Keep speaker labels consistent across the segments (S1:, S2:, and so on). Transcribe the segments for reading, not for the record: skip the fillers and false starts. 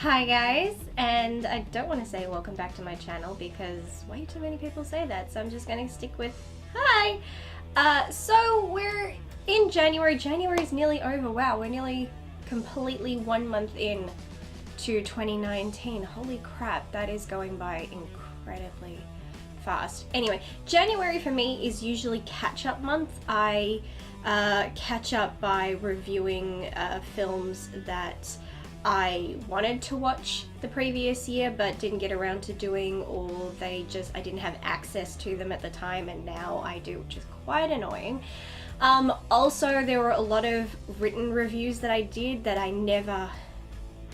S1: Hi guys, and I don't want to say welcome back to my channel because way too many people say that, so I'm just going to stick with hi. So we're in January. January is nearly over. Wow, we're nearly completely 1 month in to 2019. Holy crap, that is going by incredibly fast. Anyway, January for me is usually catch-up month. I catch up by reviewing films that I wanted to watch the previous year but didn't get around to doing, or I didn't have access to them at the time, and now I do, which is quite annoying. Also, there were a lot of written reviews that I did that I never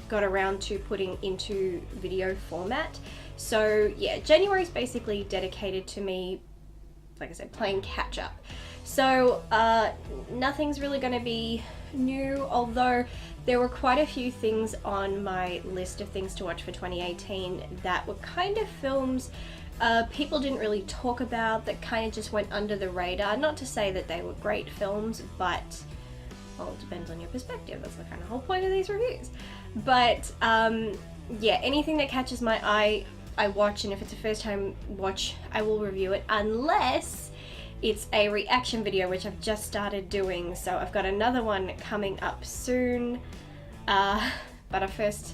S1: got around to putting into video format. So yeah, January is basically dedicated to me, like I said, playing catch up. So nothing's really going to be new, although there were quite a few things on my list of things to watch for 2018 that were kind of films people didn't really talk about, that kind of just went under the radar. Not to say that they were great films, but, well, it depends on your perspective. That's the kind of whole point of these reviews. But yeah, anything that catches my eye, I watch, and if it's a first time watch, I will review it, unless it's a reaction video, which I've just started doing. So I've got another one coming up soon, but first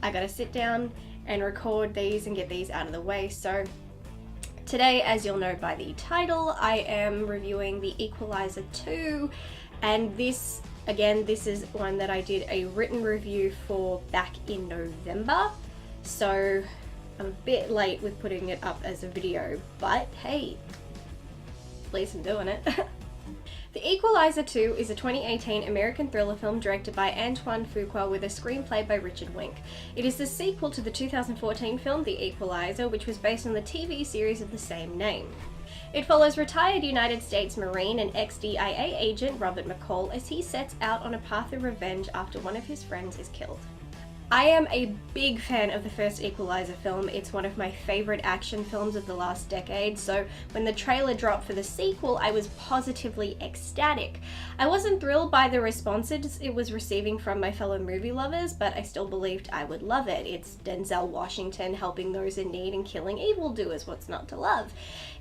S1: I gotta sit down and record these and get these out of the way. So today, as you'll know by the title, I am reviewing the Equalizer 2, and this is one that I did a written review for back in November, so I'm a bit late with putting it up as a video, but hey, at least I'm doing it. The Equalizer 2 is a 2018 American thriller film directed by Antoine Fuqua with a screenplay by Richard Wink. It is the sequel to the 2014 film The Equalizer, which was based on the TV series of the same name. It follows retired United States Marine and ex-DIA agent Robert McCall as he sets out on a path of revenge after one of his friends is killed. I am a big fan of the first Equalizer film. It's one of my favorite action films of the last decade, so when the trailer dropped for the sequel, I was positively ecstatic. I wasn't thrilled by the responses it was receiving from my fellow movie lovers, but I still believed I would love it. It's Denzel Washington helping those in need and killing evildoers. What's not to love?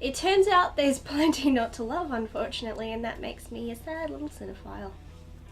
S1: It turns out there's plenty not to love, unfortunately, and that makes me a sad little cinephile.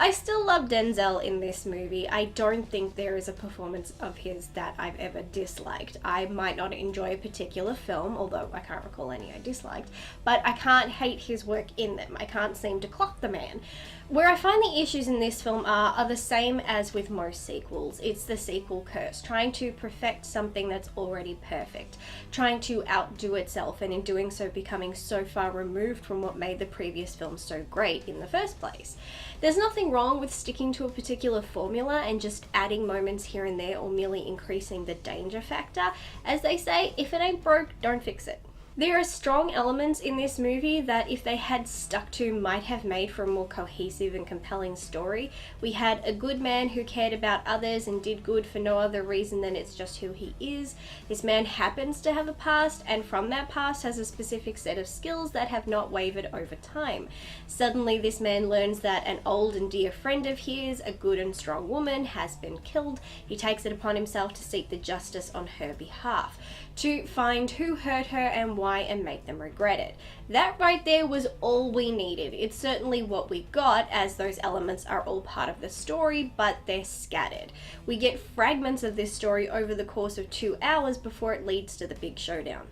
S1: I still love Denzel in this movie. I don't think there is a performance of his that I've ever disliked. I might not enjoy a particular film, although I can't recall any I disliked, but I can't hate his work in them. I can't seem to clock the man. Where I find the issues in this film are the same as with most sequels. It's the sequel curse, trying to perfect something that's already perfect, trying to outdo itself, and in doing so becoming so far removed from what made the previous film so great in the first place. There's nothing wrong with sticking to a particular formula and just adding moments here and there, or merely increasing the danger factor. As they say, if it ain't broke, don't fix it. There are strong elements in this movie that, if they had stuck to, might have made for a more cohesive and compelling story. We had a good man who cared about others and did good for no other reason than it's just who he is. This man happens to have a past, and from that past has a specific set of skills that have not wavered over time. Suddenly this man learns that an old and dear friend of his, a good and strong woman, has been killed. He takes it upon himself to seek the justice on her behalf, to find who hurt her and why, and make them regret it. That right there was all we needed. It's certainly what we got, as those elements are all part of the story, but they're scattered. We get fragments of this story over the course of 2 hours before it leads to the big showdown.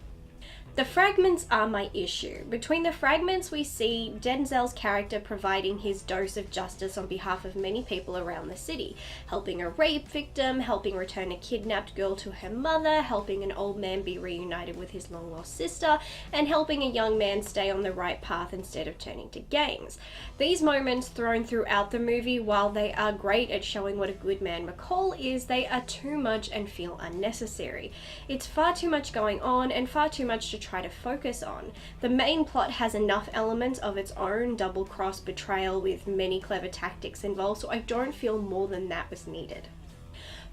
S1: The fragments are my issue. Between the fragments, we see Denzel's character providing his dose of justice on behalf of many people around the city, helping a rape victim, helping return a kidnapped girl to her mother, helping an old man be reunited with his long-lost sister, and helping a young man stay on the right path instead of turning to gangs. These moments thrown throughout the movie, while they are great at showing what a good man McCall is, they are too much and feel unnecessary. It's far too much going on, and far too much to try to focus on. The main plot has enough elements of its own, double-cross betrayal with many clever tactics involved, so I don't feel more than that was needed.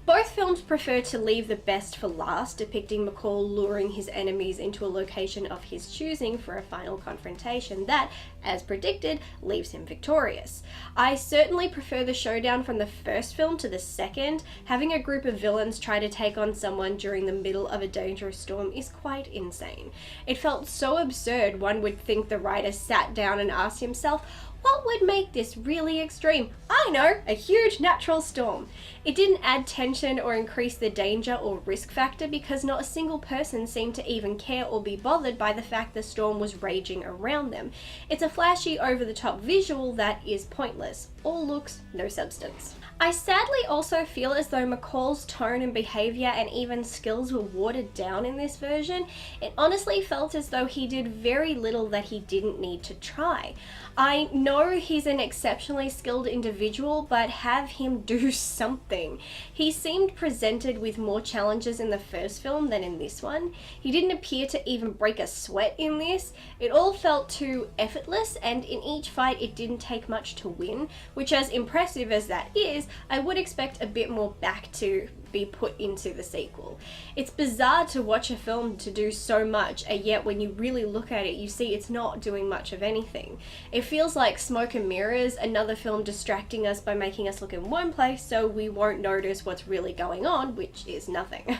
S1: Both films prefer to leave the best for last, depicting McCall luring his enemies into a location of his choosing for a final confrontation that, as predicted, leaves him victorious. I certainly prefer the showdown from the first film to the second. Having a group of villains try to take on someone during the middle of a dangerous storm is quite insane. It felt so absurd one would think the writer sat down and asked himself, what would make this really extreme? I know, a huge natural storm. It didn't add tension or increase the danger or risk factor because not a single person seemed to even care or be bothered by the fact the storm was raging around them. It's a flashy, over-the-top visual that is pointless. All looks, no substance. I sadly also feel as though McCall's tone and behaviour and even skills were watered down in this version. It honestly felt as though he did very little that he didn't need to try. I know he's an exceptionally skilled individual, but have him do something. He seemed presented with more challenges in the first film than in this one. He didn't appear to even break a sweat in this. It all felt too effortless, and in each fight it didn't take much to win, which, as impressive as that is, I would expect a bit more back to be put into the sequel. It's bizarre to watch a film to do so much, and yet when you really look at it, you see it's not doing much of anything. It feels like smoke and mirrors, another film distracting us by making us look in one place so we won't notice what's really going on, which is nothing.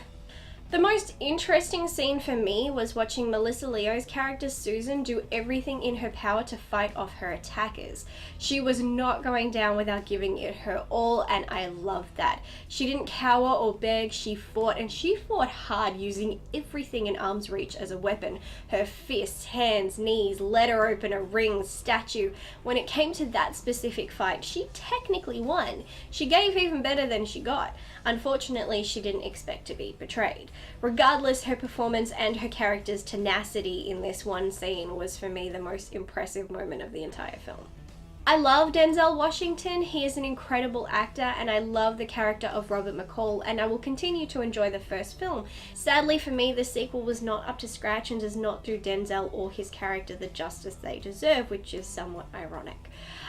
S1: The most interesting scene for me was watching Melissa Leo's character Susan do everything in her power to fight off her attackers. She was not going down without giving it her all, and I loved that. She didn't cower or beg, she fought, and she fought hard, using everything in arm's reach as a weapon. Her fists, hands, knees, letter opener, rings, statue. When it came to that specific fight, she technically won. She gave even better than she got. Unfortunately, she didn't expect to be betrayed. Regardless, her performance and her character's tenacity in this one scene was for me the most impressive moment of the entire film. I love Denzel Washington. He is an incredible actor, and I love the character of Robert McCall, and I will continue to enjoy the first film. Sadly for me, the sequel was not up to scratch and does not do Denzel or his character the justice they deserve, which is somewhat ironic.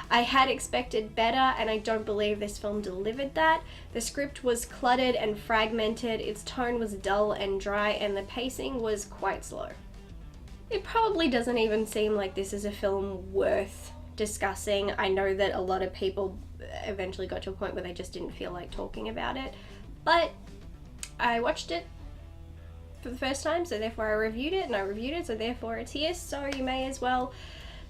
S1: I had expected better, and I don't believe this film delivered that. The script was cluttered and fragmented, its tone was dull and dry, and the pacing was quite slow. It probably doesn't even seem like this is a film worth discussing. I know that a lot of people eventually got to a point where they just didn't feel like talking about it, but I watched it for the first time, so therefore I reviewed it, and I reviewed it, so therefore it's here. So you may as well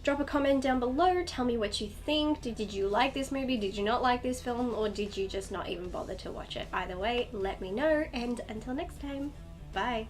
S1: drop a comment down below, tell me what you think. Did you like this movie? Did you not like this film? Or did you just not even bother to watch it? Either way, let me know, and until next time, bye.